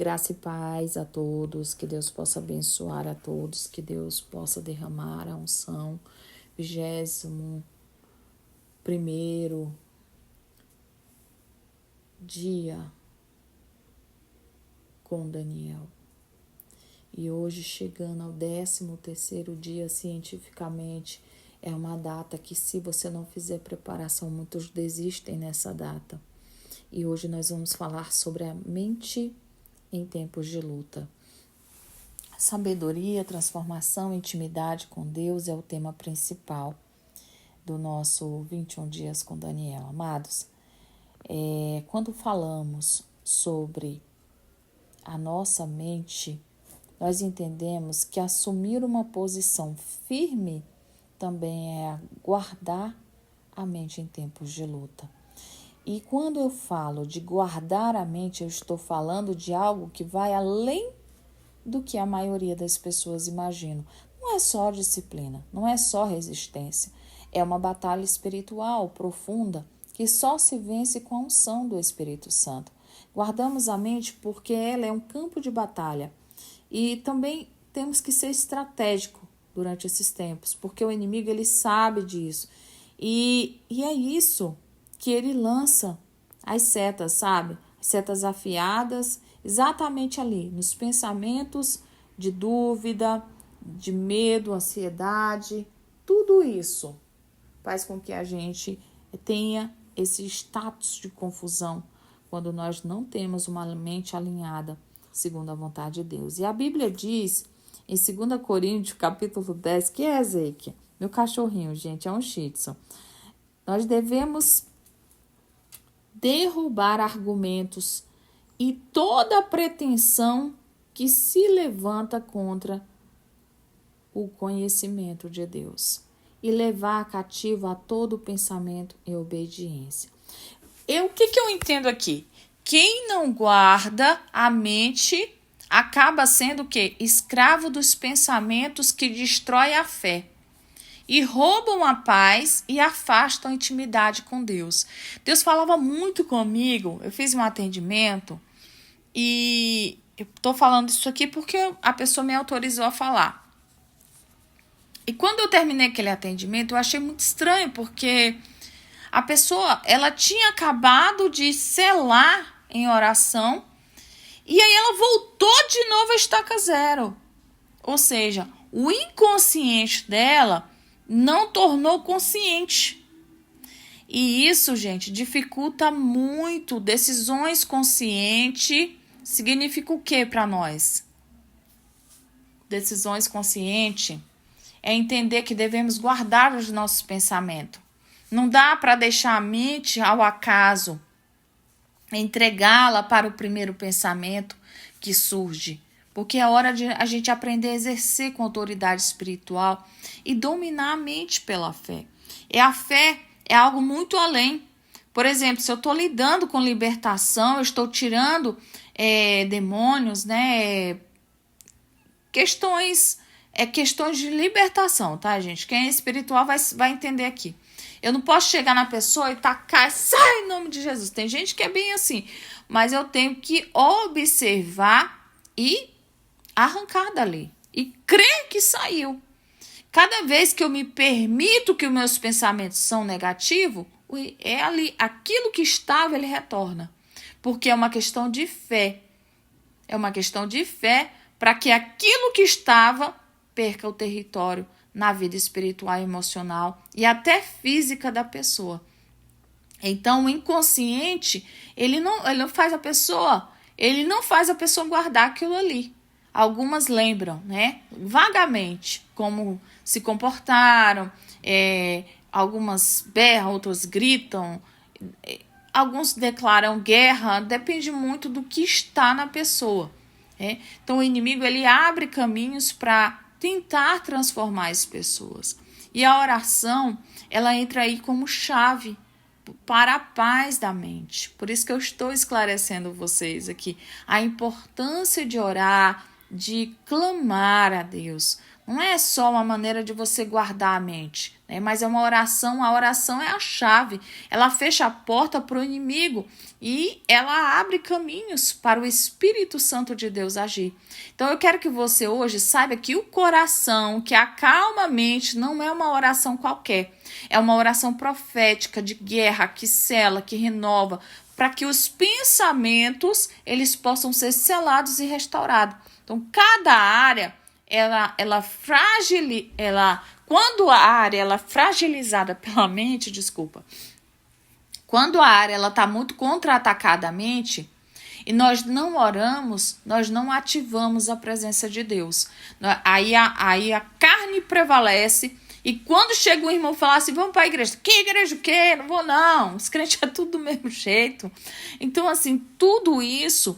Graça e paz a todos, que Deus possa abençoar a todos, que Deus possa derramar a unção. 21º dia com Daniel. E hoje, chegando ao 13º dia cientificamente, é uma data que, se você não fizer preparação, muitos desistem nessa data. E hoje nós vamos falar sobre a mente em tempos de luta. Sabedoria, transformação, intimidade com Deus é o tema principal do nosso 21 dias com Daniel. Amados, quando falamos sobre a nossa mente, nós entendemos que assumir uma posição firme também é guardar a mente em tempos de luta. E quando eu falo de guardar a mente, eu estou falando de algo que vai além do que a maioria das pessoas imaginam. Não é só disciplina, não é só resistência. É uma batalha espiritual profunda que só se vence com a unção do Espírito Santo. Guardamos a mente porque ela é um campo de batalha. E também temos que ser estratégico durante esses tempos, porque o inimigo ele sabe disso. E é isso que ele lança as setas, sabe? As setas afiadas, exatamente ali, nos pensamentos de dúvida, de medo, ansiedade. Tudo isso faz com que a gente tenha esse status de confusão quando nós não temos uma mente alinhada segundo a vontade de Deus. E a Bíblia diz em 2 Coríntios, capítulo 10, que é Ezequiel, meu cachorrinho, gente, é um shih tzu. Nós devemos derrubar argumentos e toda pretensão que se levanta contra o conhecimento de Deus e levar cativo a todo pensamento em obediência. O que eu entendo aqui? Quem não guarda a mente acaba sendo o quê? Escravo dos pensamentos que destrói a fé e roubam a paz e afastam a intimidade com Deus. Deus falava muito comigo. Eu fiz um atendimento e eu estou falando isso aqui porque a pessoa me autorizou a falar. E quando eu terminei aquele atendimento, eu achei muito estranho, porque a pessoa, ela tinha acabado de selar em oração e aí ela voltou de novo a estaca zero. Ou seja, o inconsciente dela não tornou consciente. E isso, gente, dificulta muito. Decisões conscientes significa o que para nós? Decisões conscientes é entender que devemos guardar os nossos pensamentos. Não dá para deixar a mente ao acaso, entregá-la para o primeiro pensamento que surge. Porque é hora de a gente aprender a exercer com autoridade espiritual e dominar a mente pela fé. A fé é algo muito além. Por exemplo, se eu estou lidando com libertação, eu estou tirando demônios, né? Questões de libertação, tá, gente? Quem é espiritual vai entender aqui. Eu não posso chegar na pessoa e tacar, sai em nome de Jesus. Tem gente que é bem assim, mas eu tenho que observar e arrancar dali e crer que saiu. Cada vez que eu me permito que os meus pensamentos são negativos, é ali, aquilo que estava, ele retorna. Porque é uma questão de fé. É uma questão de fé para que aquilo que estava perca o território na vida espiritual, emocional e até física da pessoa. Então, o inconsciente, ele não faz a pessoa guardar aquilo ali. Algumas lembram, né? Vagamente, como se comportaram, algumas berram, outras gritam, alguns declaram guerra, depende muito do que está na pessoa. Então, o inimigo, ele abre caminhos para tentar transformar as pessoas. E a oração, ela entra aí como chave para a paz da mente. Por isso que eu estou esclarecendo vocês aqui a importância de orar, de clamar a Deus. não é só uma maneira de você guardar a mente, né? Mas é uma oração. A oração é a chave. Ela fecha a porta para o inimigo e ela abre caminhos para o Espírito Santo de Deus agir. Então eu quero que você hoje saiba que o coração que acalma a mente não é uma oração qualquer. É uma oração profética de guerra que sela, que renova, para que os pensamentos eles possam ser selados e restaurados. Então cada área quando a área ela é fragilizada pela mente, quando a área ela está muito contra-atacada a mente e nós não oramos, nós não ativamos a presença de Deus. Aí a carne prevalece e quando chega um irmão falar assim, vamos para a igreja. Que igreja o quê? Não vou não. Os crentes é tudo do mesmo jeito. Então assim, tudo isso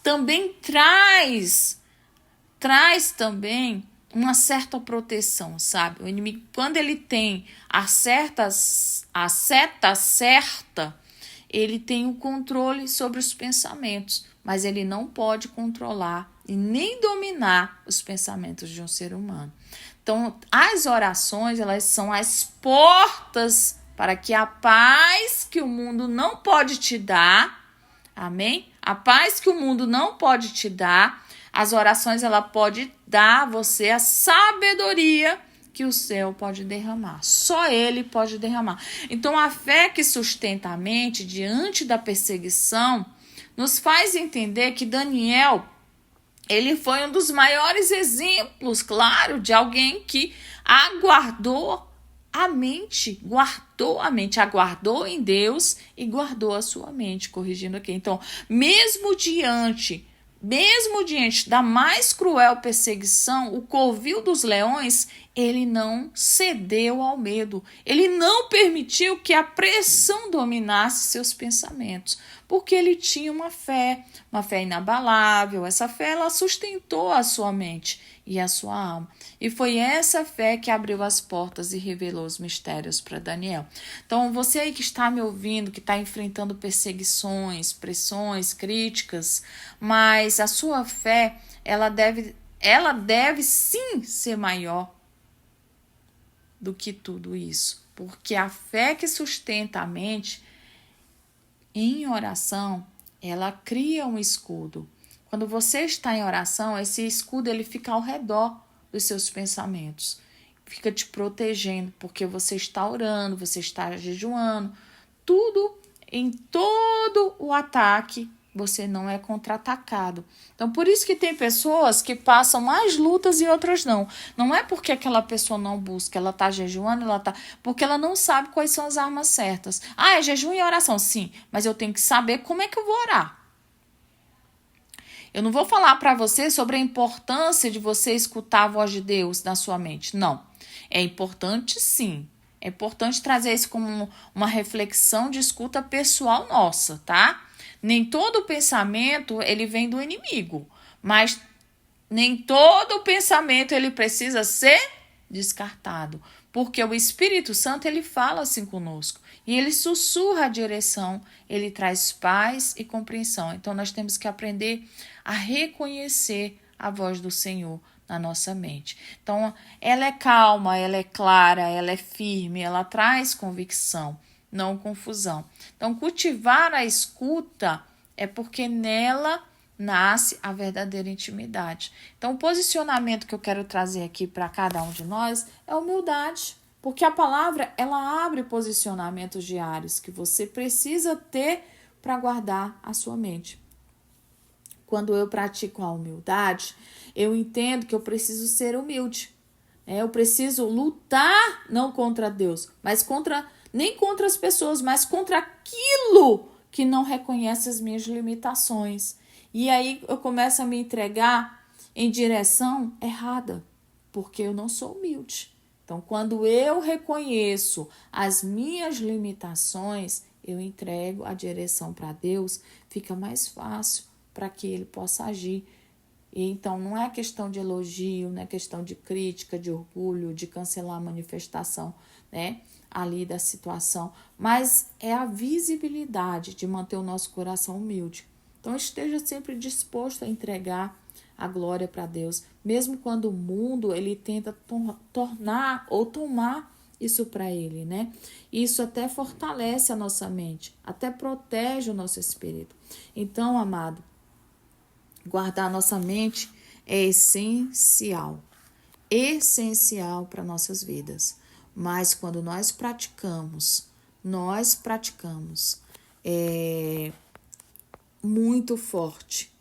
também traz também uma certa proteção, sabe? O inimigo, quando ele tem a seta certa, ele tem o controle sobre os pensamentos, mas ele não pode controlar e nem dominar os pensamentos de um ser humano. Então, as orações, elas são as portas para que a paz que o mundo não pode te dar, amém? A paz que o mundo não pode te dar, as orações, ela pode dar a você a sabedoria que o céu pode derramar. Só ele pode derramar. Então, a fé que sustenta a mente diante da perseguição nos faz entender que Daniel, ele foi um dos maiores exemplos, claro, de alguém que aguardou a mente, aguardou em Deus e guardou a sua mente, corrigindo aqui. Então, mesmo diante da mais cruel perseguição, o covil dos leões, ele não cedeu ao medo. Ele não permitiu que a pressão dominasse seus pensamentos, porque ele tinha uma fé inabalável. Essa fé, ela sustentou a sua mente e a sua alma. E foi essa fé que abriu as portas e revelou os mistérios para Daniel. Então, você aí que está me ouvindo, que está enfrentando perseguições, pressões, críticas, mas a sua fé, ela deve sim ser maior do que tudo isso. Porque a fé que sustenta a mente em oração, ela cria um escudo. Quando você está em oração, esse escudo ele fica ao redor dos seus pensamentos. Fica te protegendo, porque você está orando, você está jejuando. Tudo, em todo o ataque, você não é contra-atacado. Então, por isso que tem pessoas que passam mais lutas e outras não. Não é porque aquela pessoa não busca, ela está jejuando, porque ela não sabe quais são as armas certas. É jejum e oração, sim, mas eu tenho que saber como é que eu vou orar. Eu não vou falar para você sobre a importância de você escutar a voz de Deus na sua mente. Não. É importante, sim. É importante trazer isso como uma reflexão de escuta pessoal nossa, tá? Nem todo pensamento ele vem do inimigo, mas nem todo pensamento ele precisa ser descartado, porque o Espírito Santo ele fala assim conosco e ele sussurra a direção, ele traz paz e compreensão. Então nós temos que aprender a reconhecer a voz do Senhor na nossa mente. Então ela é calma, ela é clara, ela é firme, ela traz convicção, não confusão. Então cultivar a escuta é porque nela nasce a verdadeira intimidade. Então, o posicionamento que eu quero trazer aqui para cada um de nós é humildade, porque a palavra, ela abre posicionamentos diários que você precisa ter para guardar a sua mente. Quando eu pratico a humildade, eu entendo que eu preciso ser humilde. Eu preciso lutar não contra Deus, mas nem contra as pessoas, mas contra aquilo que não reconhece as minhas limitações. E aí eu começo a me entregar em direção errada, porque eu não sou humilde. Então, quando eu reconheço as minhas limitações, eu entrego a direção para Deus, fica mais fácil para que Ele possa agir. E então, não é questão de elogio, não é questão de crítica, de orgulho, de cancelar a manifestação, né, ali da situação, mas é a visibilidade de manter o nosso coração humilde. Então, esteja sempre disposto a entregar a glória para Deus, mesmo quando o mundo ele tenta tornar ou tomar isso para ele, né? Isso até fortalece a nossa mente, até protege o nosso espírito. Então, amado, guardar a nossa mente é essencial para nossas vidas. Mas quando nós praticamos muito forte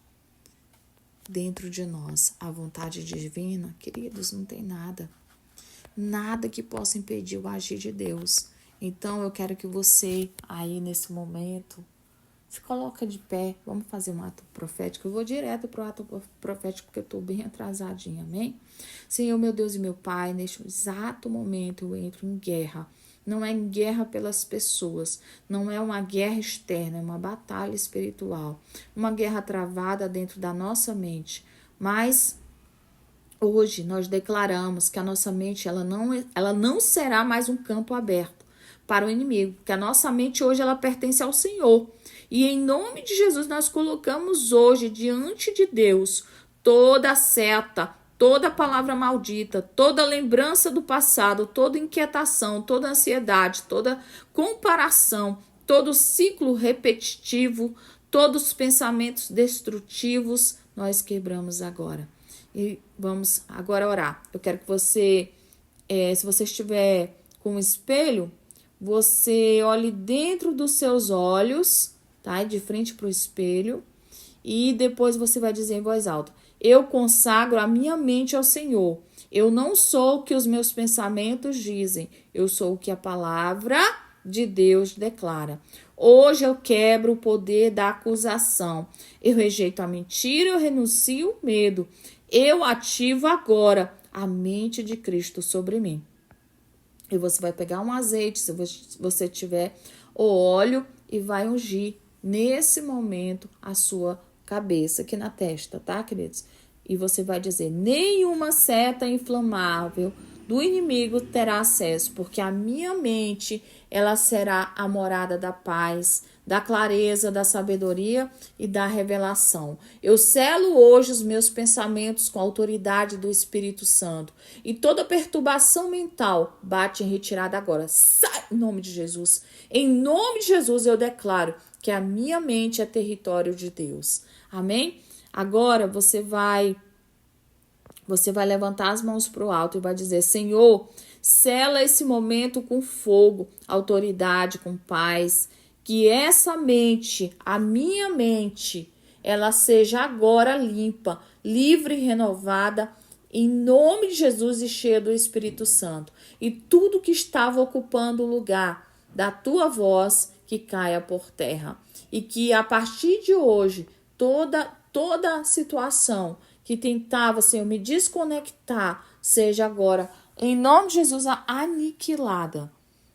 dentro de nós a vontade divina, queridos, não tem nada que possa impedir o agir de Deus. Então eu quero que você aí nesse momento se coloca de pé, vamos fazer um ato profético. Eu vou direto para o ato profético porque eu estou bem atrasadinha, amém? Senhor, meu Deus e meu Pai, neste exato momento eu entro em guerra. Não é em guerra pelas pessoas, não é uma guerra externa, é uma batalha espiritual, uma guerra travada dentro da nossa mente. Mas hoje nós declaramos que a nossa mente ela não será mais um campo aberto para o inimigo, que a nossa mente hoje ela pertence ao Senhor. E em nome de Jesus nós colocamos hoje diante de Deus toda seta, toda palavra maldita, toda lembrança do passado, toda inquietação, toda ansiedade, toda comparação, todo ciclo repetitivo, todos os pensamentos destrutivos, nós quebramos agora. E vamos agora orar. Eu quero que você, se você estiver com um espelho, você olhe dentro dos seus olhos, tá? De frente para o espelho. E depois você vai dizer em voz alta: eu consagro a minha mente ao Senhor. Eu não sou o que os meus pensamentos dizem. Eu sou o que a palavra de Deus declara. Hoje eu quebro o poder da acusação. Eu rejeito a mentira, eu renuncio o medo. Eu ativo agora a mente de Cristo sobre mim. E você vai pegar um azeite, se você tiver, o óleo, e vai ungir nesse momento a sua cabeça, aqui na testa, tá, queridos? E você vai dizer: nenhuma seta inflamável do inimigo terá acesso, porque a minha mente, ela será a morada da paz, da clareza, da sabedoria e da revelação. Eu selo hoje os meus pensamentos com a autoridade do Espírito Santo. E toda perturbação mental bate em retirada agora. Sai em nome de Jesus. Em nome de Jesus eu declaro que a minha mente é território de Deus. Amém? Agora você vai levantar as mãos para o alto e vai dizer: Senhor, sela esse momento com fogo, autoridade, com paz. Que essa mente, a minha mente, ela seja agora limpa, livre e renovada, em nome de Jesus e cheia do Espírito Santo. E tudo que estava ocupando o lugar da tua voz, que caia por terra. E que a partir de hoje, toda situação que tentava, Senhor, me desconectar, seja agora, em nome de Jesus, aniquilada.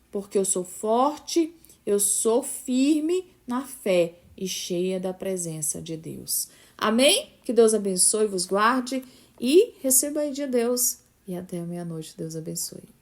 Porque eu sou forte, eu sou firme na fé e cheia da presença de Deus. Amém? Que Deus abençoe, vos guarde e receba aí de Deus. E até a meia-noite. Deus abençoe.